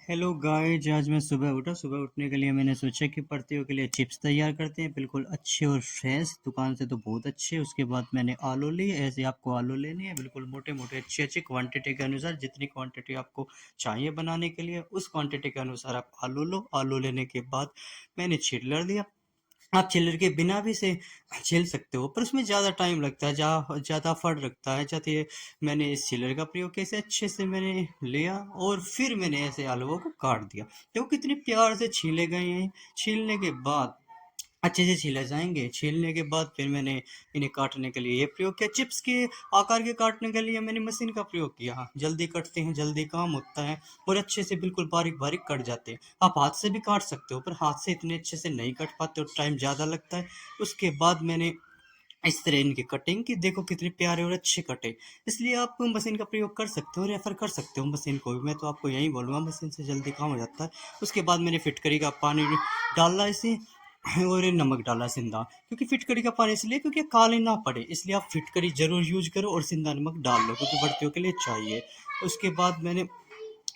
Hello guys, आज मैं सुबह उठा। सुबह उठने के लिए मैंने सोचा कि पर्तियों के लिए चिप्स तैयार करते हैं, बिल्कुल अच्छे और फ्रेश। दुकान से तो बहुत अच्छे। उसके बाद मैंने आलू लिए। ऐसे आपको आलू लेने हैं, बिल्कुल मोटे मोटे अच्छे अच्छे क्वांटिटी के अनुसार। जितनी क्वांटिटी आपको चाहिए बनाने के लिए उस क्वांटिटी के अनुसार आप आलू लो। आलू लेने के बाद मैंने छिलर लिया। आप छिलर के बिना भी से छील सकते हो, पर उसमें ज़्यादा टाइम लगता है, ज़्यादा फड़ रखता है। जाते मैंने इस छिलर का प्रयोग कैसे अच्छे से मैंने लिया और फिर मैंने ऐसे आलूओं को काट दिया। देखो कितने प्यार से छीले गए हैं। छीलने के बाद अच्छे से छीले जाएंगे। छीलने के बाद फिर मैंने इन्हें काटने के लिए ये प्रयोग किया। चिप्स के आकार के काटने के लिए मैंने मशीन का प्रयोग किया। जल्दी कटते हैं, जल्दी काम होता है और अच्छे से बिल्कुल बारीक बारीक कट जाते हैं। आप हाथ से भी काट सकते हो, पर हाथ से इतने अच्छे से नहीं कट पाते और टाइम ज़्यादा लगता है। उसके बाद मैंने इस तरह इनकी कटिंग की। देखो कितने प्यारे और अच्छे कटे। इसलिए आप मशीन का प्रयोग कर सकते हो, रेफर कर सकते हो मशीन को भी। मैं तो आपको यही बोलूँगा, मशीन से जल्दी काम हो जाता है। उसके बाद मैंने फिटकरी का पानी डाला इसे और नमक डाला सिंधा। क्योंकि फिटकरी का पानी इसलिए क्योंकि काले ना पड़े, इसलिए आप फिटकरी जरूर यूज करो और सिंधा नमक डाल लो, क्योंकि भर्तियों के लिए चाहिए। उसके बाद मैंने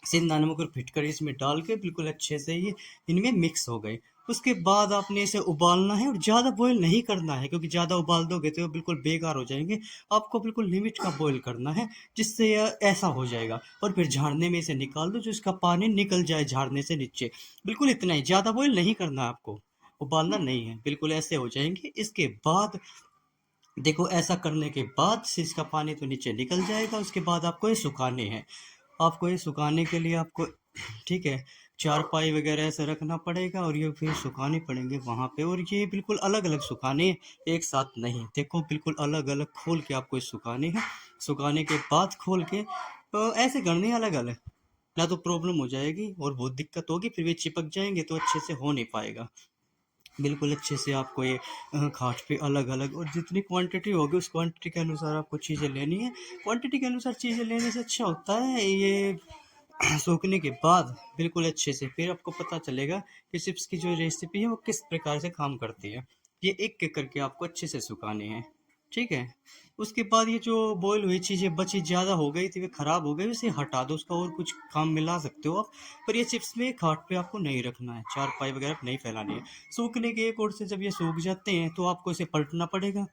सिंधा नमक और फिटकरी इसमें डाल के बिल्कुल अच्छे से ये इनमें मिक्स हो गए। उसके बाद आपने इसे उबालना है और ज़्यादा बॉईल नहीं करना है, क्योंकि ज़्यादा उबाल दोगे तो ये बिल्कुल बेकार हो जाएंगे। आपको बिल्कुल लिमिट का बॉईल करना है, जिससे यह ऐसा हो जाएगा। और फिर झाड़ने में इसे निकाल दो, जो इसका पानी निकल जाए झाड़ने से नीचे। बिल्कुल इतना ही, ज़्यादा बॉईल नहीं करना है आपको, उबालना नहीं है। बिल्कुल ऐसे हो जाएंगे। इसके बाद देखो, ऐसा करने के बाद से इसका पानी तो नीचे निकल जाएगा। उसके बाद आपको ये सुखाने हैं। आपको ये सुखाने के लिए आपको ठीक है, चारपाई वगैरह ऐसे रखना पड़ेगा और ये फिर सुखाने पड़ेंगे वहाँ पे। और ये बिल्कुल अलग अलग सुखाने हैं, एक साथ नहीं। देखो बिल्कुल अलग अलग खोल के आपको ये सुखाने हैं। सुखाने के बाद खोल के ऐसे करने हैं अलग अलग, ना तो प्रॉब्लम हो जाएगी और बहुत दिक्कत होगी, फिर भी चिपक जाएंगे तो अच्छे से हो नहीं पाएगा। बिल्कुल अच्छे से आपको ये खाट पे अलग अलग, और जितनी क्वांटिटी होगी उस क्वांटिटी के अनुसार आपको चीज़ें लेनी है। क्वांटिटी के अनुसार चीज़ें लेने से अच्छा होता है ये। सूखने के बाद बिल्कुल अच्छे से फिर आपको पता चलेगा कि चिप्स की जो रेसिपी है वो किस प्रकार से काम करती है। ये एक एक करके आपको अच्छे से सुखाने हैं, ठीक है। उसके बाद ये जो बॉईल हुई चीज़ें बची, ज़्यादा हो गई थी, वे खराब हो गई, उसे हटा दो। उसका और कुछ काम मिला सकते हो आप। पर ये चिप्स में खाट पे आपको नहीं रखना है, चारपाई वगैरह नहीं फैलानी है। सूखने के एक ओर से जब ये सूख जाते हैं तो आपको इसे पलटना पड़ेगा।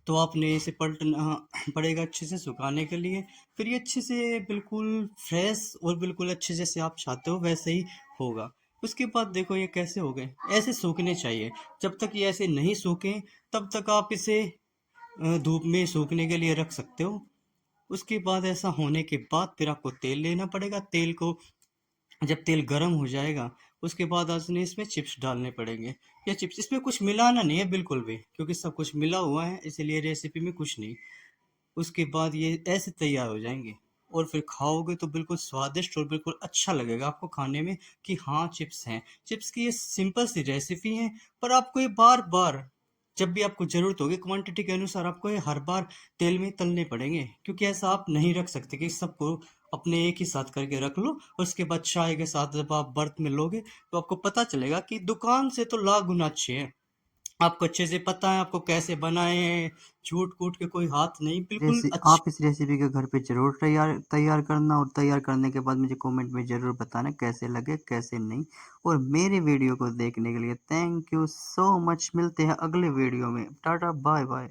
तो आपने इसे पलटना पड़ेगा अच्छे से सुखाने के लिए। फिर ये अच्छे से बिल्कुल फ्रेश और बिल्कुल अच्छे जैसे आप चाहते हो वैसे ही होगा। उसके बाद देखो ये कैसे हो गए, ऐसे सूखने चाहिए। जब तक ये ऐसे नहीं सूखे तब तक आप इसे धूप में सूखने के लिए रख सकते हो। उसके बाद ऐसा होने के बाद फिर आपको तेल लेना पड़ेगा। तेल को जब तेल गर्म हो जाएगा उसके बाद आपने इसमें चिप्स डालने पड़ेंगे। ये चिप्स, इसमें कुछ मिलाना नहीं है बिल्कुल भी, क्योंकि सब कुछ मिला हुआ है, इसलिए रेसिपी में कुछ नहीं। उसके बाद ये ऐसे तैयार हो जाएंगे और फिर खाओगे तो बिल्कुल स्वादिष्ट और बिल्कुल अच्छा लगेगा आपको खाने में कि हाँ चिप्स हैं। चिप्स की ये सिंपल सी रेसिपी है, पर आपको ये बार बार जब भी आपको ज़रूरत होगी क्वांटिटी के अनुसार आपको ये हर बार तेल में तलने पड़ेंगे, क्योंकि ऐसा आप नहीं रख सकते कि सबको अपने एक ही साथ करके रख लो और उसके बाद चाय के साथ जब आप बर्त में लोगे तो आपको पता चलेगा कि दुकान से तो लाख गुना अच्छे हैं। आपको अच्छे से पता है आपको कैसे बनाए हैं, झूठ कूट के कोई हाथ नहीं, बिल्कुल जैसे अच्छे। आप इस रेसिपी को घर पे ज़रूर तैयार तैयार करना और तैयार करने के बाद मुझे कमेंट में ज़रूर बताना कैसे लगे कैसे नहीं। और मेरे वीडियो को देखने के लिए थैंक यू सो मच। मिलते हैं अगले वीडियो में। Tata bye bye.